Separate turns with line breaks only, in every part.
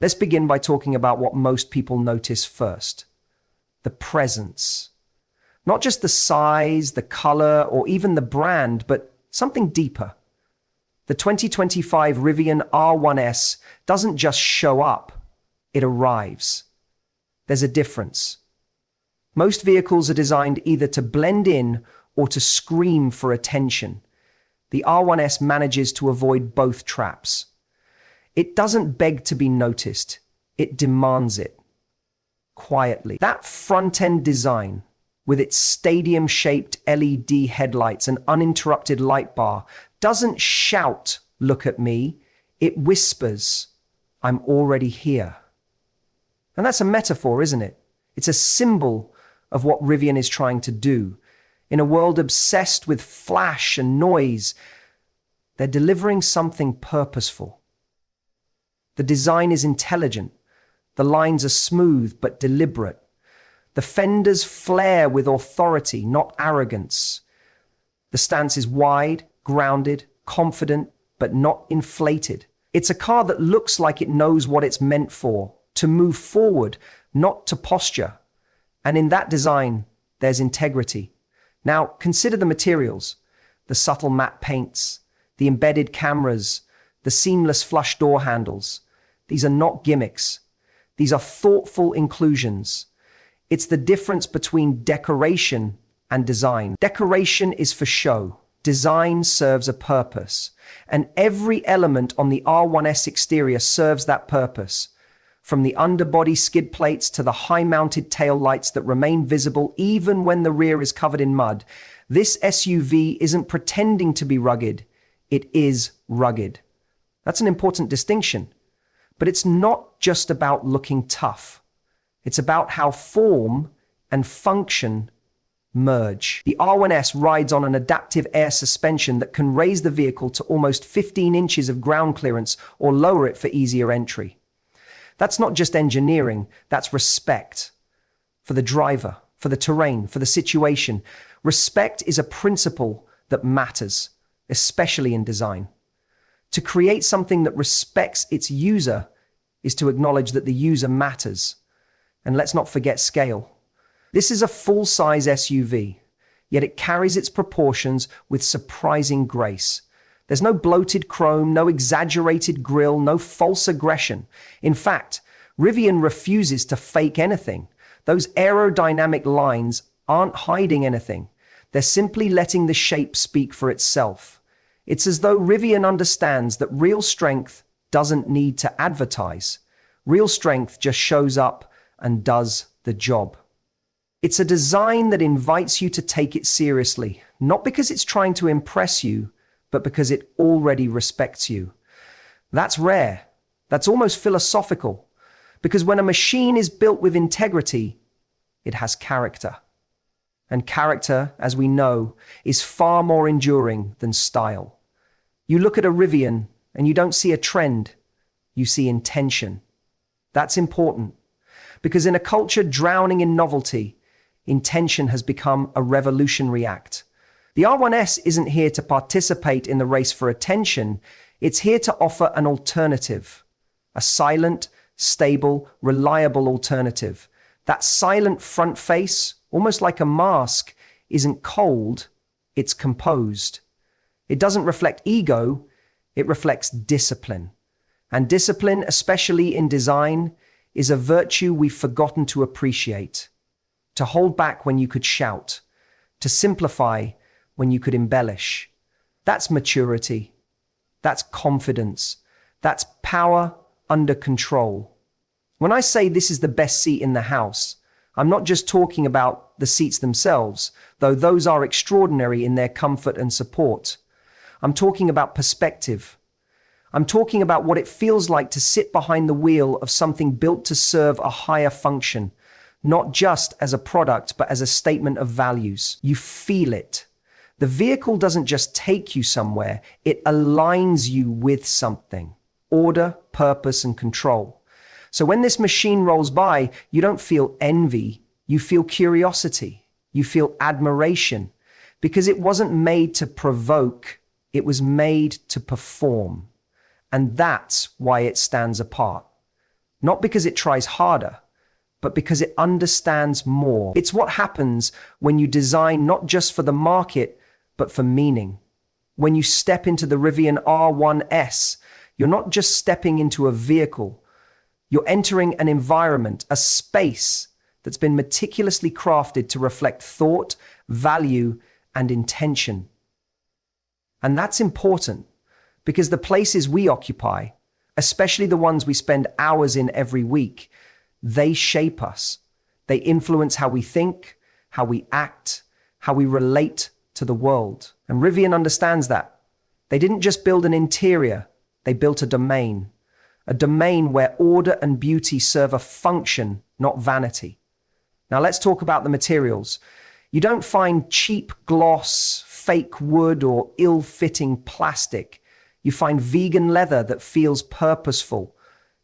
Let's begin by talking about what most people notice first: the presence. Not just the size, the color, or even the brand, but something deeper. The 2025 Rivian R1S doesn't just show up, it arrives. There's a difference. Most vehicles are designed either to blend in or to scream for attention. The R1S manages to avoid both traps. It doesn't beg to be noticed, it demands it. Quietly. That front-end design, with its stadium-shaped LED headlights and uninterrupted light bar, doesn't shout, "Look at me." It whispers, "I'm already here." And that's a metaphor, isn't it? It's a symbol of what Rivian is trying to do. In a world obsessed with flash and noise, they're delivering something purposeful. The design is intelligent. The lines are smooth but deliberate. The fenders flare with authority, not arrogance. The stance is wide, grounded, confident, but not inflated. It's a car that looks like it knows what it's meant for, to move forward, not to posture. And in that design, there's integrity. Now, consider the materials: the subtle matte paints, the embedded cameras, the seamless flush door handles. These are not gimmicks. These are thoughtful inclusions. It's the difference between decoration and design. Decoration is for show. Design serves a purpose. And every element on the R1S exterior serves that purpose. From the underbody skid plates to the high-mounted tail lights that remain visible even when the rear is covered in mud, this SUV isn't pretending to be rugged. It is rugged. That's an important distinction. But it's not just about looking tough. It's about how form and function merge. The R1S rides on an adaptive air suspension that can raise the vehicle to almost 15 inches of ground clearance or lower it for easier entry. That's not just engineering, that's respect. For the driver, for the terrain, for the situation. Respect is a principle that matters, especially in design. To create something that respects its user is to acknowledge that the user matters. And let's not forget scale. This is a full-size SUV, yet it carries its proportions with surprising grace. There's no bloated chrome, no exaggerated grille, no false aggression. In fact, Rivian refuses to fake anything. Those aerodynamic lines aren't hiding anything. They're simply letting the shape speak for itself. It's as though Rivian understands that real strength doesn't need to advertise. Real strength just shows up and does the job. It's a design that invites you to take it seriously, not because it's trying to impress you, but because it already respects you. That's rare. That's almost philosophical. Because when a machine is built with integrity, it has character. And character, as we know, is far more enduring than style. You look at a Rivian and you don't see a trend, you see intention. That's important, because in a culture drowning in novelty, intention has become a revolutionary act. The R1S isn't here to participate in the race for attention, it's here to offer an alternative. A silent, stable, reliable alternative. That silent front face, almost like a mask, isn't cold, it's composed. It doesn't reflect ego, it reflects discipline. And discipline, especially in design, is a virtue we've forgotten to appreciate. To hold back when you could shout. To simplify when you could embellish. That's maturity. That's confidence. That's power under control. When I say this is the best seat in the house, I'm not just talking about the seats themselves, though those are extraordinary in their comfort and support. I'm talking about perspective. I'm talking about what it feels like to sit behind the wheel of something built to serve a higher function, not just as a product, but as a statement of values. You feel it. The vehicle doesn't just take you somewhere, it aligns you with something. Order, purpose, and control. So when this machine rolls by, you don't feel envy, you feel curiosity, you feel admiration, because it wasn't made to provoke, it was made to perform. And that's why it stands apart. not because it tries harder, but because it understands more. It's what happens when you design not just for the market, but for meaning. When you step into the Rivian R1S, you're not just stepping into a vehicle, you're entering an environment, a space that's been meticulously crafted to reflect thought, value, and intention. And that's important because the places we occupy, especially the ones we spend hours in every week, they shape us. They influence how we think, how we act, how we relate to the world. And Rivian understands that. They didn't just build an interior, they built a domain where order and beauty serve a function, not vanity. Now let's talk about the materials. You don't find cheap gloss, fake wood, or ill-fitting plastic. You find vegan leather that feels purposeful.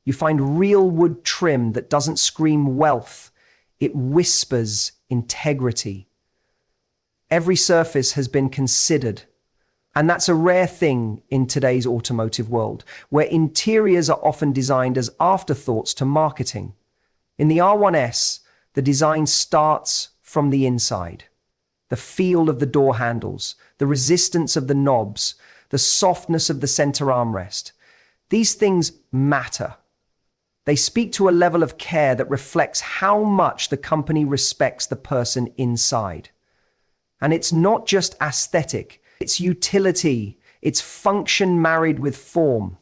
You find real wood trim that doesn't scream wealth. It whispers integrity. Every surface has been considered. And that's a rare thing in today's automotive world, where interiors are often designed as afterthoughts to marketing. In the R1S, the design starts from the inside. The feel of the door handles, the resistance of the knobs, the softness of the center armrest. These things matter. They speak to a level of care that reflects how much the company respects the person inside. And it's not just aesthetic, it's utility, it's function married with form.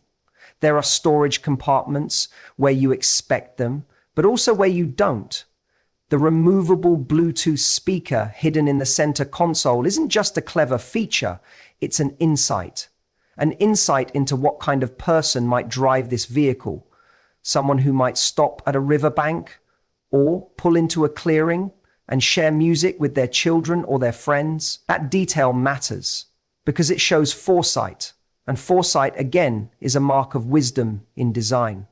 There are storage compartments where you expect them, but also where you don't. The removable Bluetooth speaker hidden in the center console isn't just a clever feature, it's an insight into what kind of person might drive this vehicle. Someone who might stop at a riverbank or pull into a clearing and share music with their children or their friends. That detail matters because it shows foresight, and foresight, again, is a mark of wisdom in design.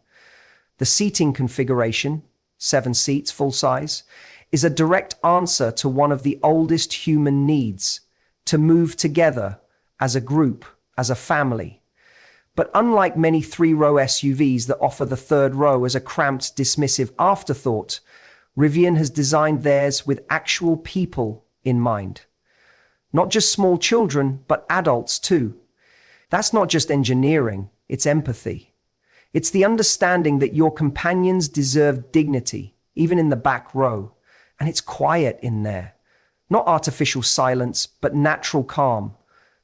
The seating configuration, 7 seats, full size, is a direct answer to one of the oldest human needs, to move together as a group, as a family. But unlike many 3-row SUVs that offer the third row as a cramped, dismissive afterthought, Rivian has designed theirs with actual people in mind. Not just small children, but adults too. That's not just engineering, it's empathy. It's the understanding that your companions deserve dignity, even in the back row. And it's quiet in there. Not artificial silence, but natural calm.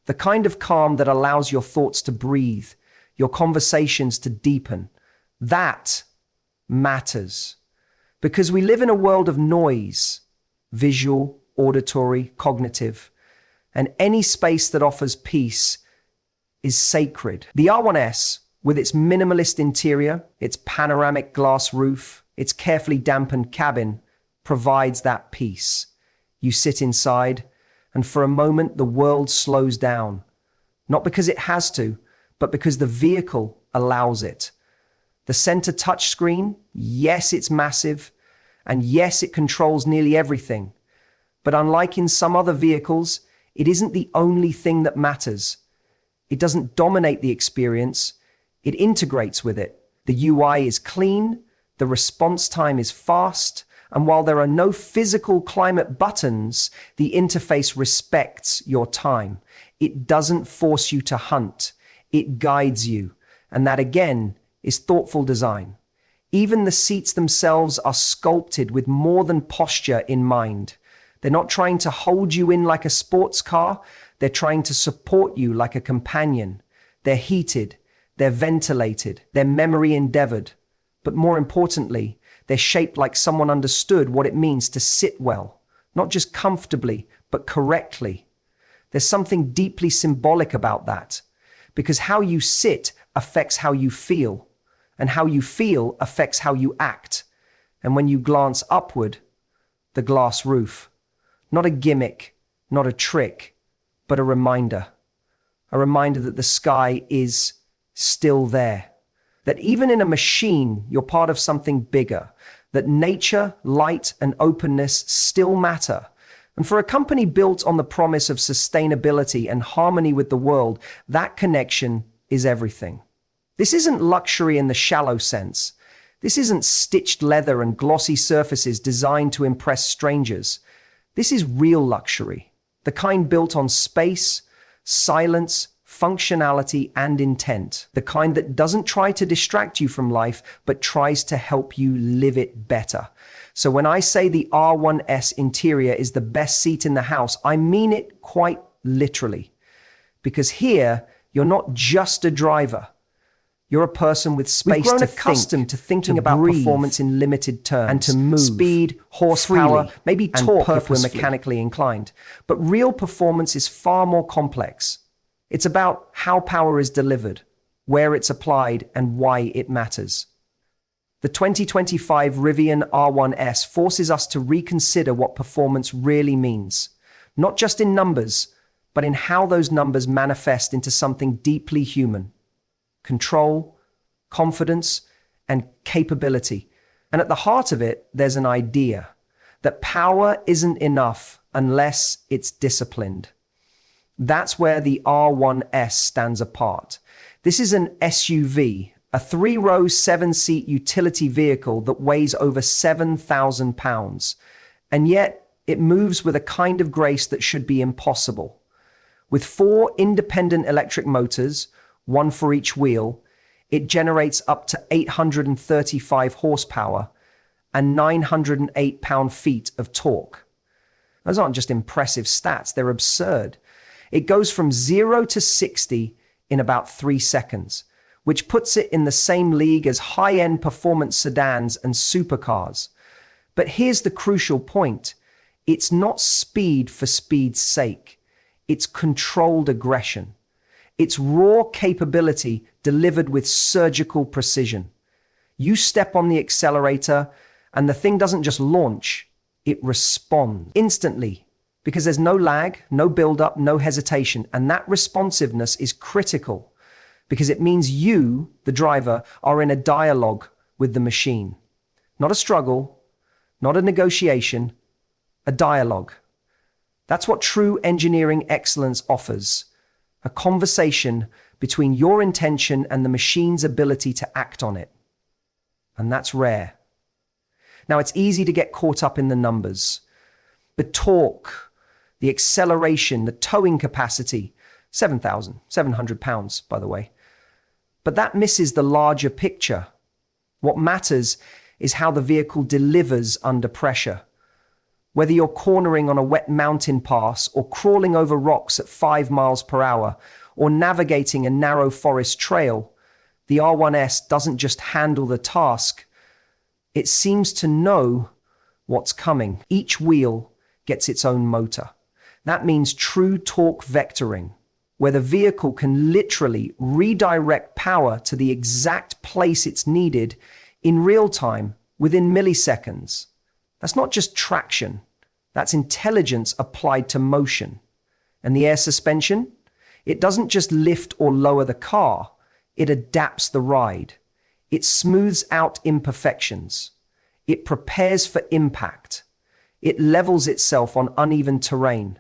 The kind of calm that allows your thoughts to breathe, your conversations to deepen. That matters. Because we live in a world of noise, visual, auditory, cognitive, and any space that offers peace is sacred. The R1S, with its minimalist interior, its panoramic glass roof, its carefully dampened cabin, provides that peace. You sit inside, and for a moment the world slows down. Not because it has to, but because the vehicle allows it. The center touchscreen, yes, it's massive, and yes, it controls nearly everything. But unlike in some other vehicles, it isn't the only thing that matters. It doesn't dominate the experience, it integrates with it. The UI is clean, the response time is fast, and while there are no physical climate buttons, the interface respects your time. It doesn't force you to hunt, it guides you. And that again is thoughtful design. Even the seats themselves are sculpted with more than posture in mind. They're not trying to hold you in like a sports car, they're trying to support you like a companion. They're heated, they're ventilated, they're memory endeavored. But more importantly, they're shaped like someone understood what it means to sit well, not just comfortably, but correctly. There's something deeply symbolic about that, because how you sit affects how you feel, and how you feel affects how you act. And when you glance upward, the glass roof, not a gimmick, not a trick, but a reminder that the sky is still there, that even in a machine, you're part of something bigger, that nature, light, and openness still matter. And for a company built on the promise of sustainability and harmony with the world, that connection is everything. This isn't luxury in the shallow sense. This isn't stitched leather and glossy surfaces designed to impress strangers. This is real luxury, the kind built on space, silence, functionality, and intent. The kind that doesn't try to distract you from life, but tries to help you live it better. So when I say the R1S interior is the best seat in the house, I mean it quite literally. Because here, you're not just a driver. You're a person with space. We've grown accustomed to thinking about performance in limited terms, and to move, speed, horsepower, freely, maybe torque if we're mechanically inclined. But real performance is far more complex. It's about how power is delivered, where it's applied, and why it matters. The 2025 Rivian R1S forces us to reconsider what performance really means, not just in numbers, but in how those numbers manifest into something deeply human: control, confidence, and capability. And at the heart of it, there's an idea that power isn't enough unless it's disciplined. That's where the R1S stands apart. This is an SUV, a 3-row, 7-seat utility vehicle that weighs over 7,000 pounds. And yet, it moves with a kind of grace that should be impossible. With 4 independent electric motors, one for each wheel, it generates up to 835 horsepower and 908 pound-feet of torque. Those aren't just impressive stats, they're absurd. It goes from 0 to 60 in about 3 seconds, which puts it in the same league as high-end performance sedans and supercars. But here's the crucial point. It's not speed for speed's sake. It's controlled aggression. It's raw capability delivered with surgical precision. You step on the accelerator and the thing doesn't just launch, it responds instantly, because there's no lag, no build-up, no hesitation. And that responsiveness is critical because it means you, the driver, are in a dialogue with the machine. Not a struggle, not a negotiation, a dialogue. That's what true engineering excellence offers. A conversation between your intention and the machine's ability to act on it. And that's rare. Now, it's easy to get caught up in the numbers. The torque, the acceleration, the towing capacity, 7,700 pounds, by the way. But that misses the larger picture. What matters is how the vehicle delivers under pressure. Whether you're cornering on a wet mountain pass or crawling over rocks at 5 miles per hour or navigating a narrow forest trail, the R1S doesn't just handle the task. It seems to know what's coming. Each wheel gets its own motor. That means true torque vectoring, where the vehicle can literally redirect power to the exact place it's needed in real time, within milliseconds. That's not just traction. That's intelligence applied to motion. And the air suspension? It doesn't just lift or lower the car. It adapts the ride. It smooths out imperfections. It prepares for impact. It levels itself on uneven terrain.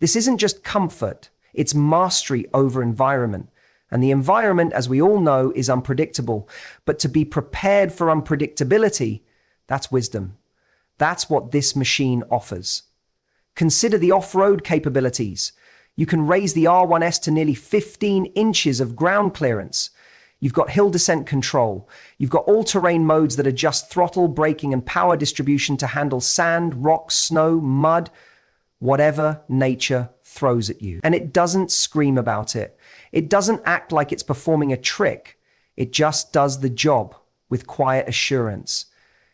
This isn't just comfort. It's mastery over environment. And the environment, as we all know, is unpredictable. But to be prepared for unpredictability, that's wisdom. That's what this machine offers. Consider the off-road capabilities. You can raise the R1S to nearly 15 inches of ground clearance. You've got hill descent control. You've got all-terrain modes that adjust throttle, braking, and power distribution to handle sand, rocks, snow, mud, whatever nature throws at you. And it doesn't scream about it. It doesn't act like it's performing a trick. It just does the job with quiet assurance.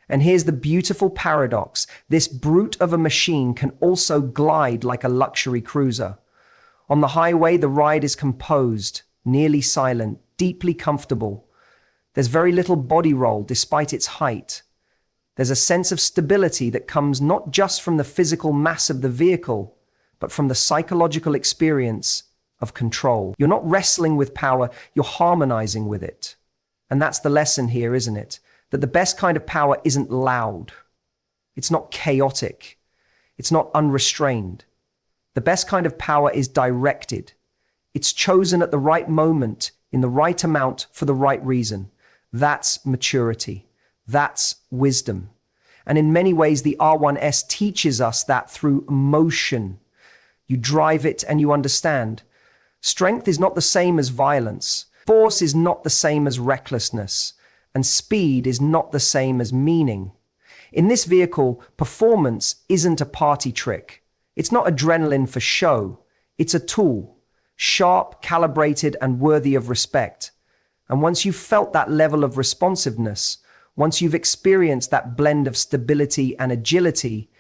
And here's the beautiful paradox. This brute of a machine can also glide like a luxury cruiser. On the highway, the ride is composed, nearly silent, deeply comfortable. There's very little body roll despite its height. There's a sense of stability that comes not just from the physical mass of the vehicle, but from the psychological experience of control. You're not wrestling with power, you're harmonizing with it. And that's the lesson here, isn't it? That the best kind of power isn't loud. It's not chaotic. It's not unrestrained. The best kind of power is directed. It's chosen at the right moment, in the right amount, for the right reason. That's maturity. That's wisdom. And in many ways, the R1S teaches us that through motion. You drive it and you understand. Strength is not the same as violence. Force is not the same as recklessness. And speed is not the same as meaning. In this vehicle, performance isn't a party trick. It's not adrenaline for show. It's a tool, sharp, calibrated, and worthy of respect. And once you've felt that level of responsiveness, once you've experienced that blend of stability and agility,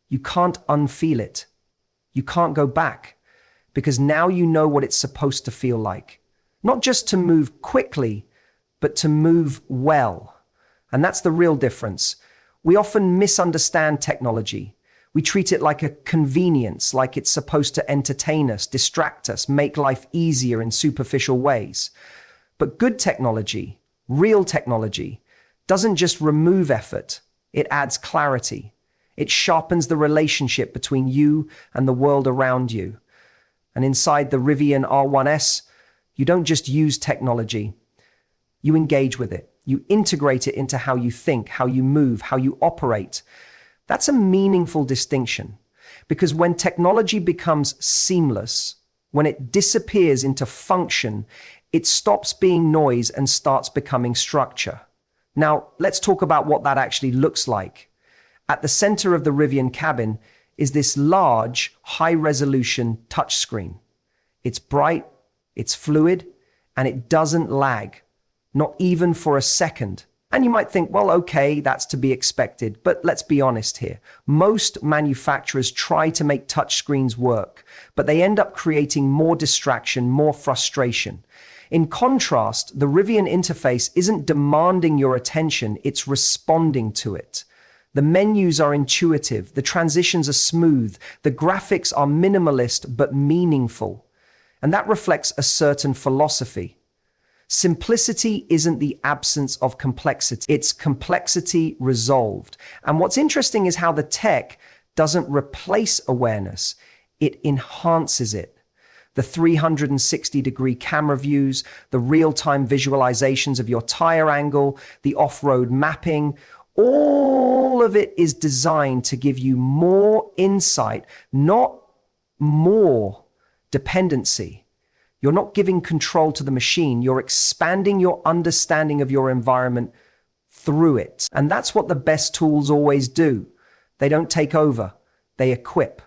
you can't unfeel it. You can't go back, because now you know what it's supposed to feel like. Not just to move quickly, but to move well. And that's the real difference. We often misunderstand technology. We treat it like a convenience, like it's supposed to entertain us, distract us, make life easier in superficial ways. But good technology, real technology, doesn't just remove effort, it adds clarity. It sharpens the relationship between you and the world around you. And inside the Rivian R1S, you don't just use technology, you engage with it. You integrate it into how you think, how you move, how you operate. That's a meaningful distinction, because when technology becomes seamless, when it disappears into function, it stops being noise and starts becoming structure. Now, let's talk about what that actually looks like. At the center of the Rivian cabin is this large, high-resolution touchscreen. It's bright, it's fluid, and it doesn't lag. Not even for a second. And you might think, well, okay, that's to be expected. But let's be honest here. Most manufacturers try to make touchscreens work, but they end up creating more distraction, more frustration. In contrast, the Rivian interface isn't demanding your attention, it's responding to it. The menus are intuitive, the transitions are smooth, the graphics are minimalist but meaningful. And that reflects a certain philosophy. Simplicity isn't the absence of complexity. It's complexity resolved. And what's interesting is how the tech doesn't replace awareness. It enhances it. The 360-degree camera views, the real-time visualizations of your tire angle, the off-road mapping, all of it is designed to give you more insight, not more dependency. You're not giving control to the machine. You're expanding your understanding of your environment through it. And that's what the best tools always do. They don't take over, they equip.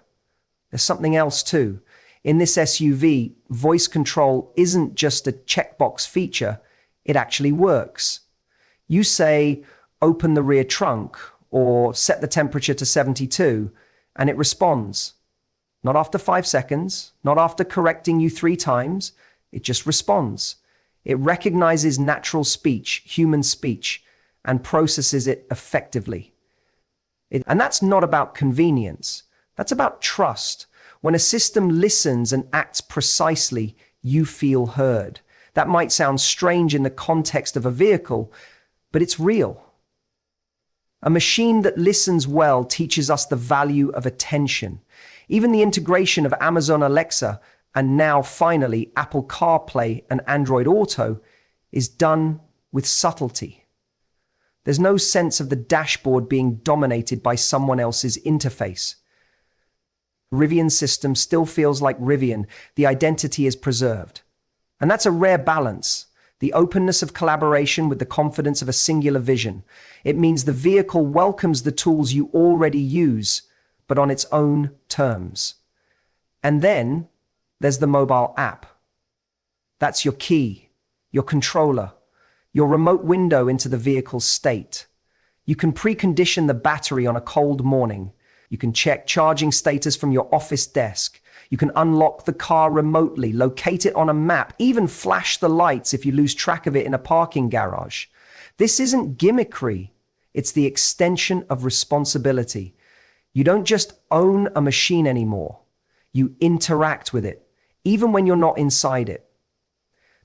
There's something else too. In this SUV, voice control isn't just a checkbox feature, it actually works. You say, open the rear trunk, or set the temperature to 72, and it responds. Not after 5 seconds, not after correcting you 3 times. It just responds. It recognizes natural speech, human speech, and processes it effectively. And that's not about convenience. That's about trust. When a system listens and acts precisely, you feel heard. That might sound strange in the context of a vehicle, but it's real. A machine that listens well teaches us the value of attention. Even the integration of Amazon Alexa and now finally Apple CarPlay and Android Auto is done with subtlety. There's no sense of the dashboard being dominated by someone else's interface. Rivian's system still feels like Rivian. The identity is preserved. And that's a rare balance. The openness of collaboration with the confidence of a singular vision. It means the vehicle welcomes the tools you already use, but on its own terms. And then there's the mobile app. That's your key, your controller, your remote window into the vehicle's state. You can precondition the battery on a cold morning. You can check charging status from your office desk. You can unlock the car remotely, locate it on a map, even flash the lights if you lose track of it in a parking garage. This isn't gimmickry. It's the extension of responsibility. You don't just own a machine anymore. You interact with it, even when you're not inside it.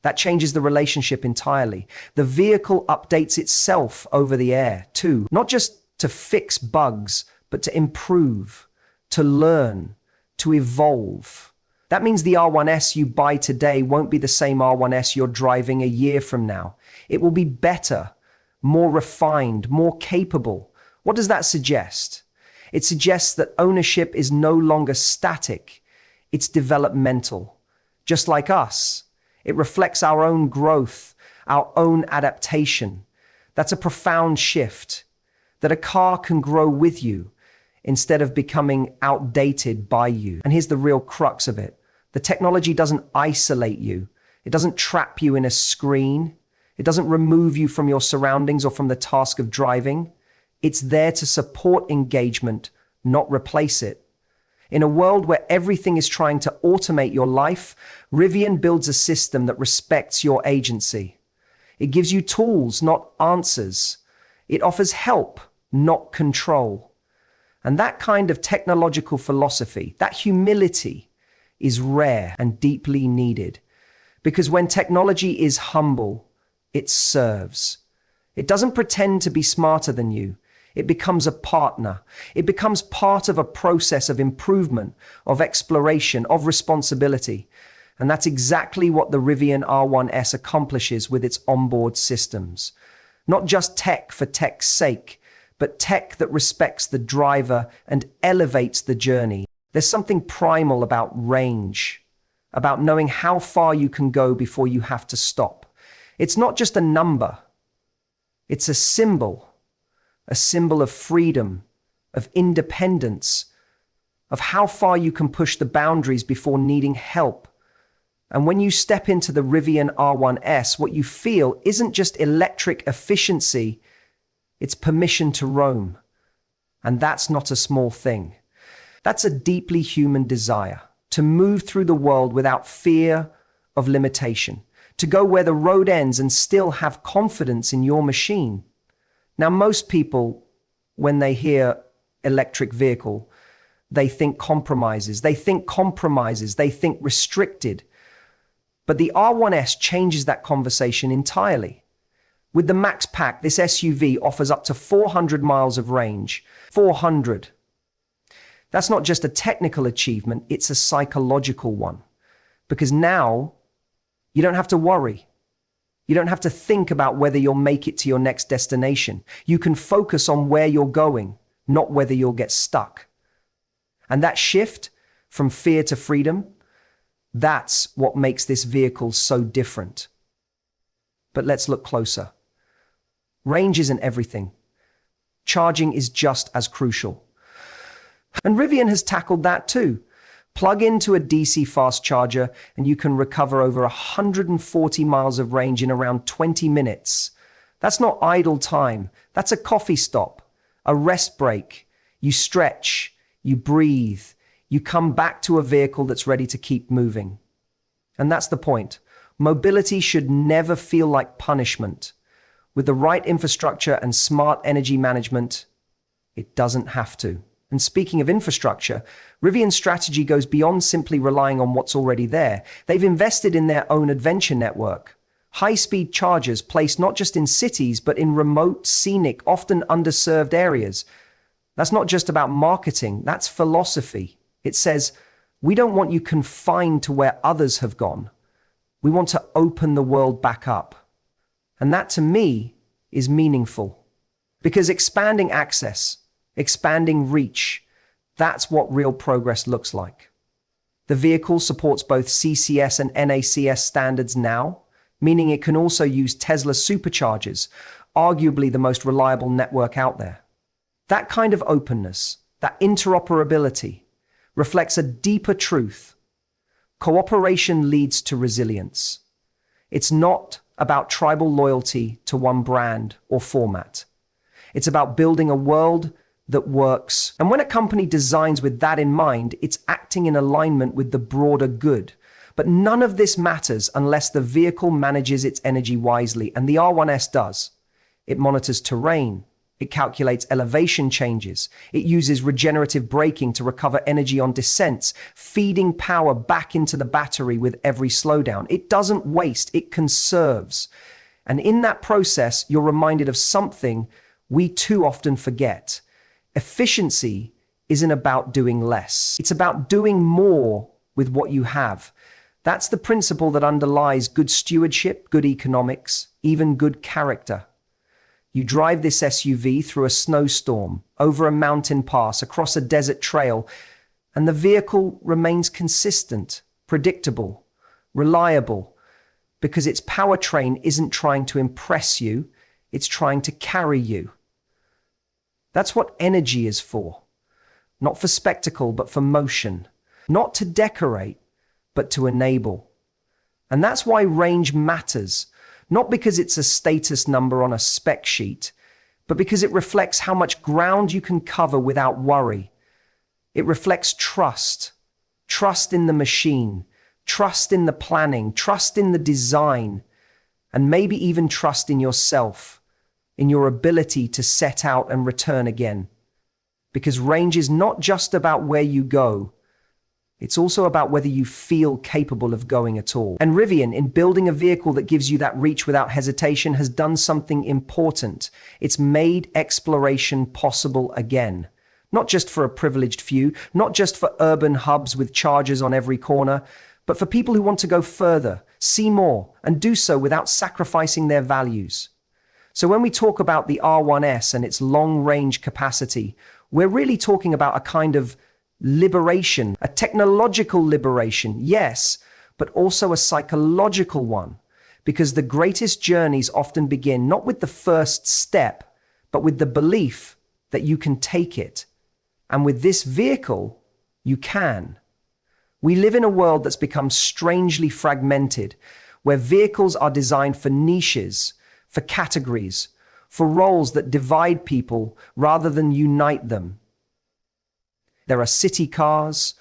That changes the relationship entirely. The vehicle updates itself over the air, too, not just to fix bugs, but to improve, to learn, to evolve. That means the R1S you buy today won't be the same R1S you're driving a year from now. It will be better, more refined, more capable. What does that suggest? It suggests that ownership is no longer static, it's developmental. Just like us, it reflects our own growth, our own adaptation. That's a profound shift, that a car can grow with you instead of becoming outdated by you. And here's the real crux of it. The technology doesn't isolate you. It doesn't trap you in a screen. It doesn't remove you from your surroundings or from the task of driving. It's there to support engagement, not replace it. In a world where everything is trying to automate your life, Rivian builds a system that respects your agency. It gives you tools, not answers. It offers help, not control. And that kind of technological philosophy, that humility, is rare and deeply needed. Because when technology is humble, it serves. It doesn't pretend to be smarter than you. It becomes a partner. It becomes part of a process of improvement, of exploration, of responsibility. And that's exactly what the Rivian R1S accomplishes with its onboard systems. Not just tech for tech's sake, but tech that respects the driver and elevates the journey. There's something primal about range, about knowing how far you can go before you have to stop. It's not just a number. It's a symbol of freedom, of independence, of how far you can push the boundaries before needing help. And when you step into the Rivian R1S, what you feel isn't just electric efficiency, it's permission to roam. And that's not a small thing. That's a deeply human desire, to move through the world without fear of limitation, to go where the road ends and still have confidence in your machine. Now, most people, when they hear electric vehicle, they think compromises, they think restricted. But the R1S changes that conversation entirely. With the Max Pack, this SUV offers up to 400 miles of range. 400. That's not just a technical achievement, it's a psychological one. Because now, you don't have to worry. You don't have to think about whether you'll make it to your next destination. You can focus on where you're going, not whether you'll get stuck. And that shift from fear to freedom, that's what makes this vehicle so different. But let's look closer. Range isn't everything. Charging is just as crucial. And Rivian has tackled that too. Plug into a DC fast charger and you can recover over 140 miles of range in around 20 minutes. That's not idle time. That's a coffee stop, a rest break. You stretch, you breathe, you come back to a vehicle that's ready to keep moving. And that's the point. Mobility should never feel like punishment. With the right infrastructure and smart energy management, it doesn't have to. And speaking of infrastructure, Rivian's strategy goes beyond simply relying on what's already there. They've invested in their own adventure network. High-speed chargers placed not just in cities, but in remote, scenic, often underserved areas. That's not just about marketing, that's philosophy. It says, we don't want you confined to where others have gone. We want to open the world back up. And that, to me, is meaningful. Because expanding access, expanding reach, that's what real progress looks like. The vehicle supports both CCS and NACS standards now, meaning it can also use Tesla superchargers, arguably the most reliable network out there. That kind of openness, that interoperability, reflects a deeper truth. Cooperation leads to resilience. It's not about tribal loyalty to one brand or format. It's about building a world that works. And when a company designs with that in mind, it's acting in alignment with the broader good. But none of this matters unless the vehicle manages its energy wisely, and the R1S does. It monitors terrain. It calculates elevation changes. It uses regenerative braking to recover energy on descents, feeding power back into the battery with every slowdown. It doesn't waste, it conserves. And in that process, you're reminded of something we too often forget. Efficiency isn't about doing less. It's about doing more with what you have. That's the principle that underlies good stewardship, good economics, even good character. You drive this SUV through a snowstorm, over a mountain pass, across a desert trail, and the vehicle remains consistent, predictable, reliable, because its powertrain isn't trying to impress you, it's trying to carry you. That's what energy is for. Not for spectacle, but for motion. Not to decorate, but to enable. And that's why range matters, not because it's a status number on a spec sheet, but because it reflects how much ground you can cover without worry. It reflects trust. Trust in the machine, trust in the planning, trust in the design, and maybe even trust in yourself, in your ability to set out and return again. Because range is not just about where you go, it's also about whether you feel capable of going at all. And Rivian, in building a vehicle that gives you that reach without hesitation, has done something important. It's made exploration possible again. Not just for a privileged few, not just for urban hubs with chargers on every corner, but for people who want to go further, see more, and do so without sacrificing their values. So when we talk about the R1S and its long-range capacity, we're really talking about a kind of liberation, a technological liberation, yes, but also a psychological one, because the greatest journeys often begin not with the first step, but with the belief that you can take it. And with this vehicle, you can. We live in a world that's become strangely fragmented, where vehicles are designed for niches, for categories, for roles that divide people rather than unite them. There are city cars,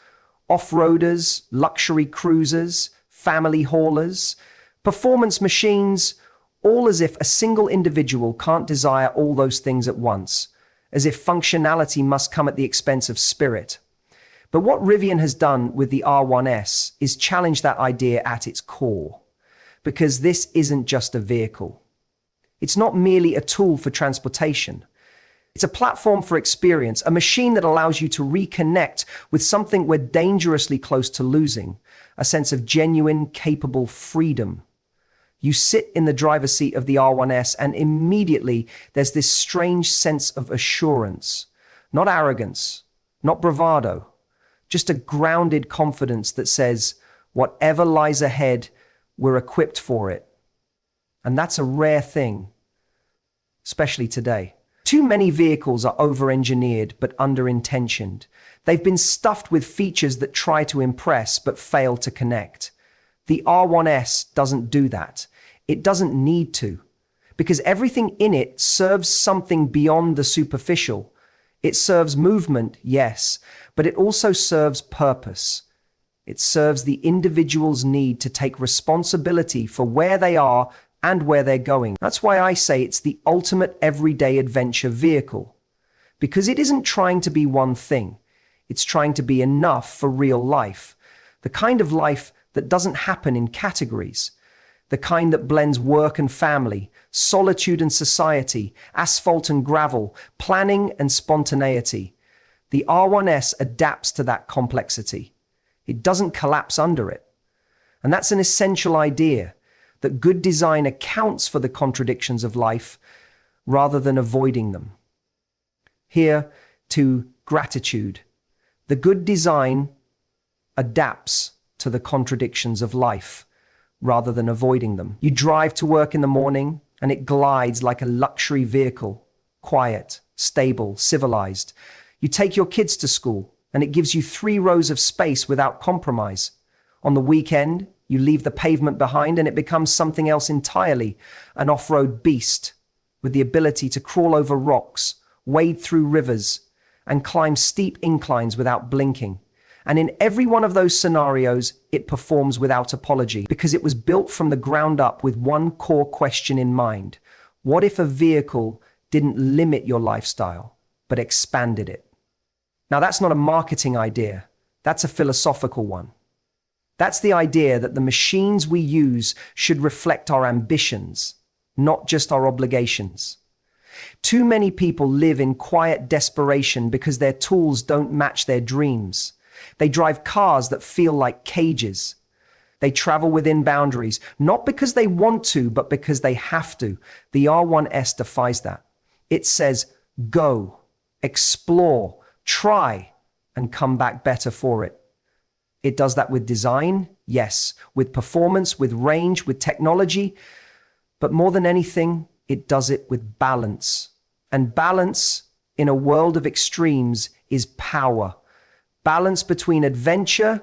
off-roaders, luxury cruisers, family haulers, performance machines, all as if a single individual can't desire all those things at once, as if functionality must come at the expense of spirit. But what Rivian has done with the R1S is challenge that idea at its core, because this isn't just a vehicle. It's not merely a tool for transportation. It's a platform for experience, a machine that allows you to reconnect with something we're dangerously close to losing, a sense of genuine, capable freedom. You sit in the driver's seat of the R1S and immediately there's this strange sense of assurance, not arrogance, not bravado, just a grounded confidence that says, whatever lies ahead, we're equipped for it. And that's a rare thing, especially today. Too many vehicles are over-engineered but under-intentioned. They've been stuffed with features that try to impress but fail to connect. The R1S doesn't do that. It doesn't need to, because everything in it serves something beyond the superficial. It serves movement, yes, but it also serves purpose. It serves the individual's need to take responsibility for where they are and where they're going. That's why I say it's the ultimate everyday adventure vehicle, because it isn't trying to be one thing. It's trying to be enough for real life, the kind of life that doesn't happen in categories, the kind that blends work and family, solitude and society, asphalt and gravel, planning and spontaneity. The R1S adapts to that complexity. It doesn't collapse under it. And that's an essential idea, that good design accounts for the contradictions of life rather than avoiding them. Here, to gratitude. The good design adapts to the contradictions of life rather than avoiding them. You drive to work in the morning and it glides like a luxury vehicle, quiet, stable, civilized. You take your kids to school and it gives you 3 rows of space without compromise. On the weekend, you leave the pavement behind and it becomes something else entirely, an off-road beast with the ability to crawl over rocks, wade through rivers, and climb steep inclines without blinking. And in every one of those scenarios, it performs without apology, because it was built from the ground up with one core question in mind. What if a vehicle didn't limit your lifestyle, but expanded it? Now, that's not a marketing idea. That's a philosophical one. That's the idea that the machines we use should reflect our ambitions, not just our obligations. Too many people live in quiet desperation because their tools don't match their dreams. They drive cars that feel like cages. They travel within boundaries, not because they want to, but because they have to. The R1S defies that. It says, go, explore, try, and come back better for it. It does that with design, yes, with performance, with range, with technology, but more than anything, it does it with balance. And balance in a world of extremes is power. Balance between adventure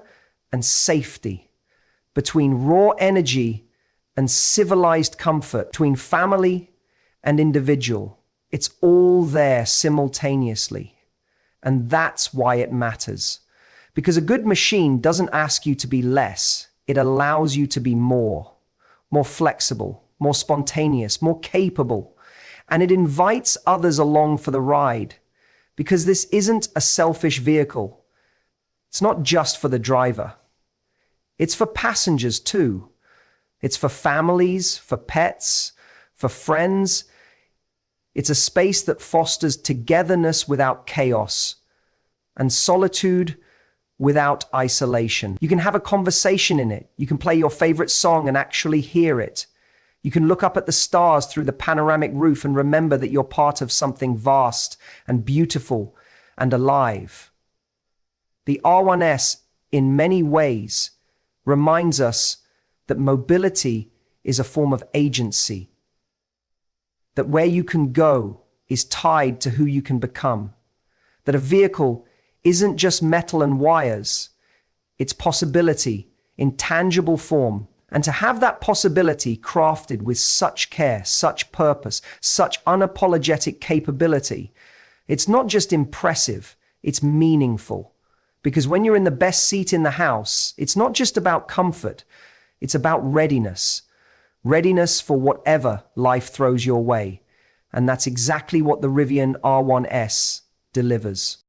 and safety, between raw energy and civilized comfort, between family and individual. It's all there simultaneously. And that's why it matters. Because a good machine doesn't ask you to be less. It allows you to be more flexible, more spontaneous, more capable. And it invites others along for the ride. Because this isn't a selfish vehicle. It's not just for the driver. It's for passengers too. It's for families, for pets, for friends. It's a space that fosters togetherness without chaos and solitude without isolation. You can have a conversation in it. You can play your favorite song and actually hear it. You can look up at the stars through the panoramic roof and remember that you're part of something vast and beautiful and alive. The R1S, in many ways, reminds us that mobility is a form of agency, that where you can go is tied to who you can become, that a vehicle isn't just metal and wires, it's possibility in tangible form. And to have that possibility crafted with such care, such purpose, such unapologetic capability, it's not just impressive, it's meaningful. Because when you're in the best seat in the house, it's not just about comfort, it's about readiness. Readiness for whatever life throws your way. And that's exactly what the Rivian R1S delivers.